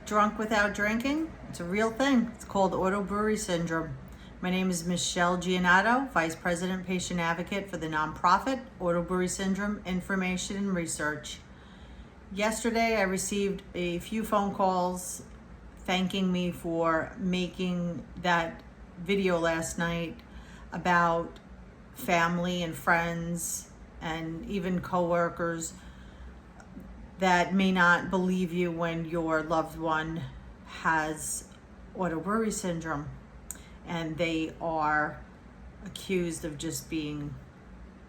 drunk without drinking. It's a real thing. It's called Brewery syndrome. My name is Michelle Giannato, Vice President Patient Advocate for the nonprofit Brewery Syndrome Information and Research. Yesterday, I received a few phone calls thanking me for making that video last night about family and friends and even coworkers that may not believe you when your loved one has Brewery syndrome and they are accused of just being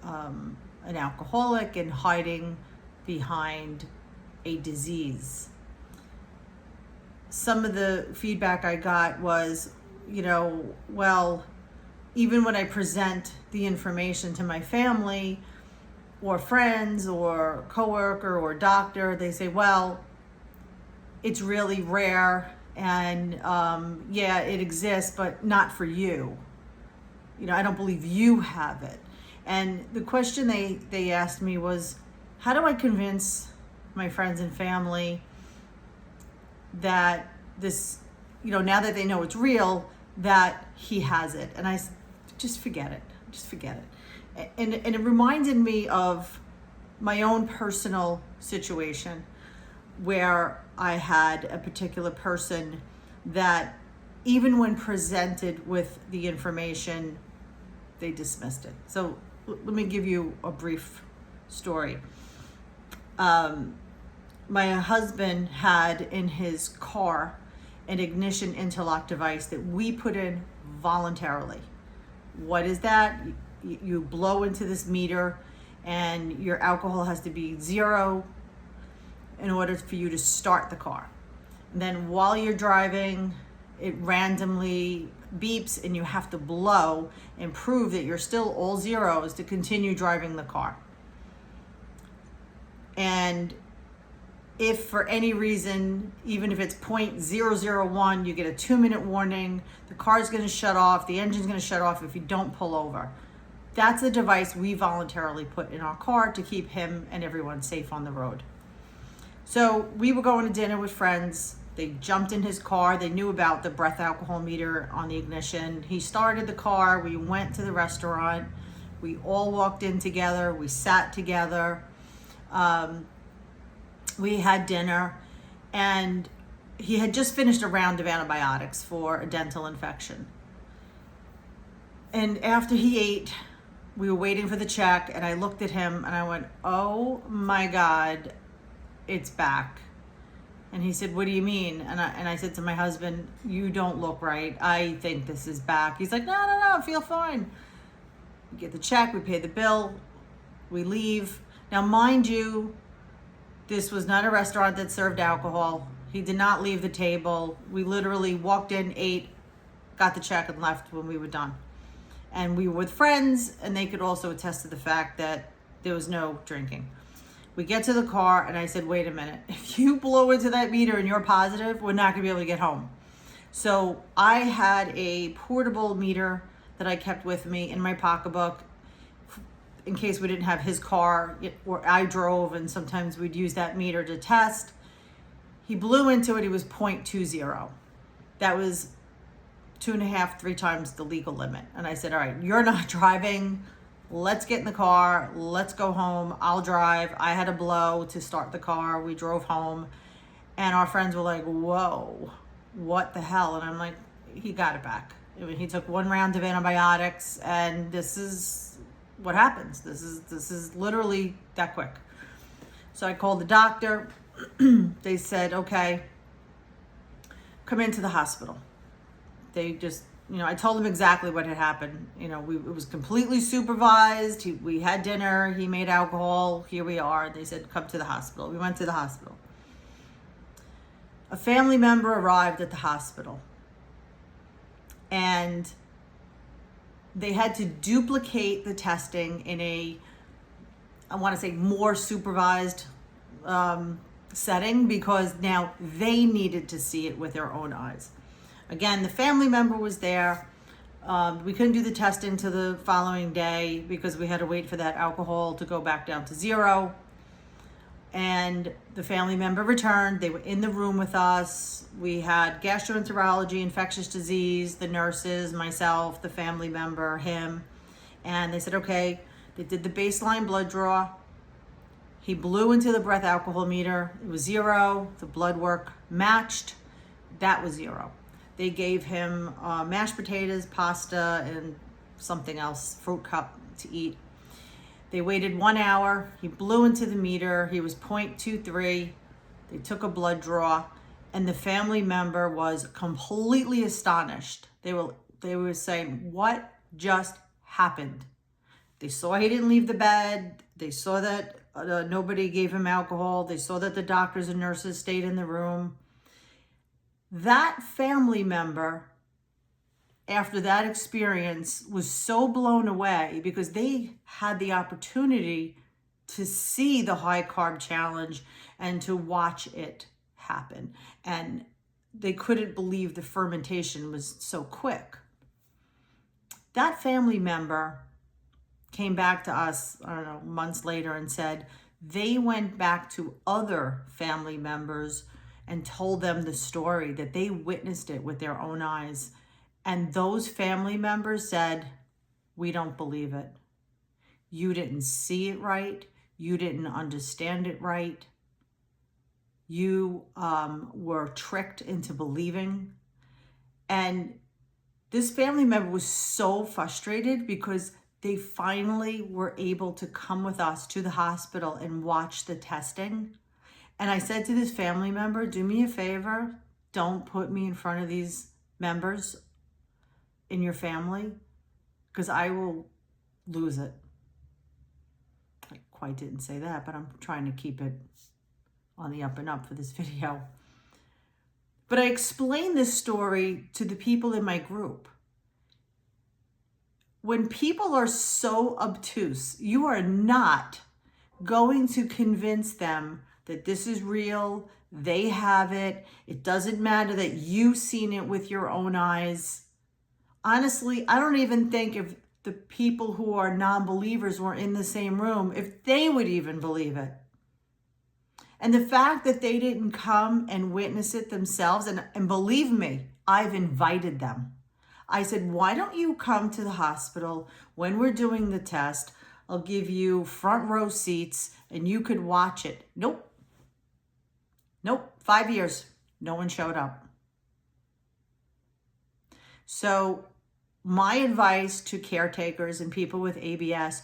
an alcoholic and hiding behind a disease. Some of the feedback I got was, well, even when I present the information to my family or friends or coworker or doctor, they say, well, it's really rare and yeah, it exists, but not for you. I don't believe you have it. And the question they asked me was, how do I convince my friends and family that this, now that they know it's real, that he has it? And I said, just forget it. And it reminded me of my own personal situation where I had a particular person that even when presented with the information, they dismissed it. So let me give you a brief story. My husband had in his car an ignition interlock device that we put in voluntarily. What is that? You blow into this meter and your alcohol has to be 0 in order for you to start the car. And then while you're driving, it randomly beeps and you have to blow and prove that you're still all zeros to continue driving the car. And if for any reason, even if it's 0.001, you get a 2-minute warning, the car's gonna shut off, the engine's gonna shut off if you don't pull over. That's a device we voluntarily put in our car to keep him and everyone safe on the road. So we were going to dinner with friends. They jumped in his car. They knew about the breath alcohol meter on the ignition. He started the car. We went to the restaurant. We all walked in together. We sat together. We had dinner, and he had just finished a round of antibiotics for a dental infection. And after he ate, we were waiting for the check, and I looked at him and I went, oh my God, it's back. And he said, what do you mean? And I said to my husband, you don't look right. I think this is back. He's like, no, I feel fine. We get the check, we pay the bill, we leave. Now, mind you, this was not a restaurant that served alcohol. He did not leave the table. We literally walked in, ate, got the check, and left when we were done. And we were with friends, and they could also attest to the fact that there was no drinking. We get to the car, and I said, wait a minute. If you blow into that meter and you're positive, we're not going to be able to get home. So I had a portable meter that I kept with me in my pocketbook in case we didn't have his car, or I drove, and sometimes we'd use that meter to test. He blew into it. He was 0.20. That was 2.5, 3 times the legal limit. And I said, all right, you're not driving. Let's get in the car. Let's go home. I'll drive. I had a blow to start the car. We drove home, and our friends were like, whoa, what the hell? And I'm like, he got it back. I mean, he took 1 round of antibiotics, and this is what happens. This is literally that quick. So I called the doctor. They said, okay, come into the hospital. They just, I told them exactly what had happened. It was completely supervised. We had dinner. He made alcohol. Here we are. They said, come to the hospital. We went to the hospital. A family member arrived at the hospital, and they had to duplicate the testing in I want to say more supervised setting, because now they needed to see it with their own eyes. Again, the family member was there. We couldn't do the testing till the following day because we had to wait for that alcohol to go back down to 0. And the family member returned. They were in the room with us. We had gastroenterology, infectious disease, the nurses, myself, the family member, him. And they said, okay, they did the baseline blood draw. He blew into the breath alcohol meter. It was 0. The blood work matched. That was 0. They gave him mashed potatoes, pasta, and something else, fruit cup to eat. They waited 1 hour. He blew into the meter. He was 0.23. They took a blood draw, and the family member was completely astonished. They were saying, what just happened? They saw he didn't leave the bed. They saw that nobody gave him alcohol. They saw that the doctors and nurses stayed in the room. That family member, after that experience, was so blown away because they had the opportunity to see the high carb challenge and to watch it happen. And they couldn't believe the fermentation was so quick. That family member came back to us, I don't know, months later and said they went back to other family members and told them the story, that they witnessed it with their own eyes. And those family members said, we don't believe it. You didn't see it right. You didn't understand it right. You were tricked into believing. And this family member was so frustrated because they finally were able to come with us to the hospital and watch the testing. And I said to this family member, do me a favor, don't put me in front of these members in your family, because I will lose it. I quite didn't say that, but I'm trying to keep it on the up and up for this video. But I explained this story to the people in my group. When people are so obtuse, you are not going to convince them that this is real, they have it, it doesn't matter that you've seen it with your own eyes. Honestly, I don't even think if the people who are non-believers were in the same room, if they would even believe it. And the fact that they didn't come and witness it themselves, and believe me, I've invited them. I said, why don't you come to the hospital when we're doing the test? I'll give you front row seats and you could watch it. Nope. 5 years, no one showed up. So my advice to caretakers and people with ABS,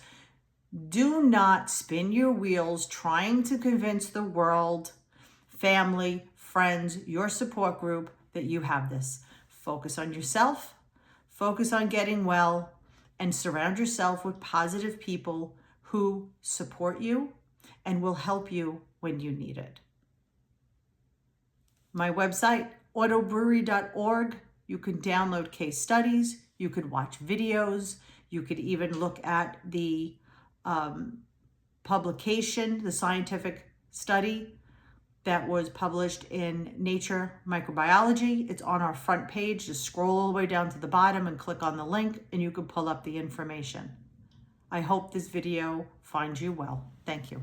do not spin your wheels trying to convince the world, family, friends, your support group that you have this. Focus on yourself, focus on getting well, and surround yourself with positive people who support you and will help you when you need it. My website, autobrewery.org. You can download case studies. You could watch videos. You could even look at the publication, the scientific study that was published in Nature Microbiology. It's on our front page. Just scroll all the way down to the bottom and click on the link and you can pull up the information. I hope this video finds you well. Thank you.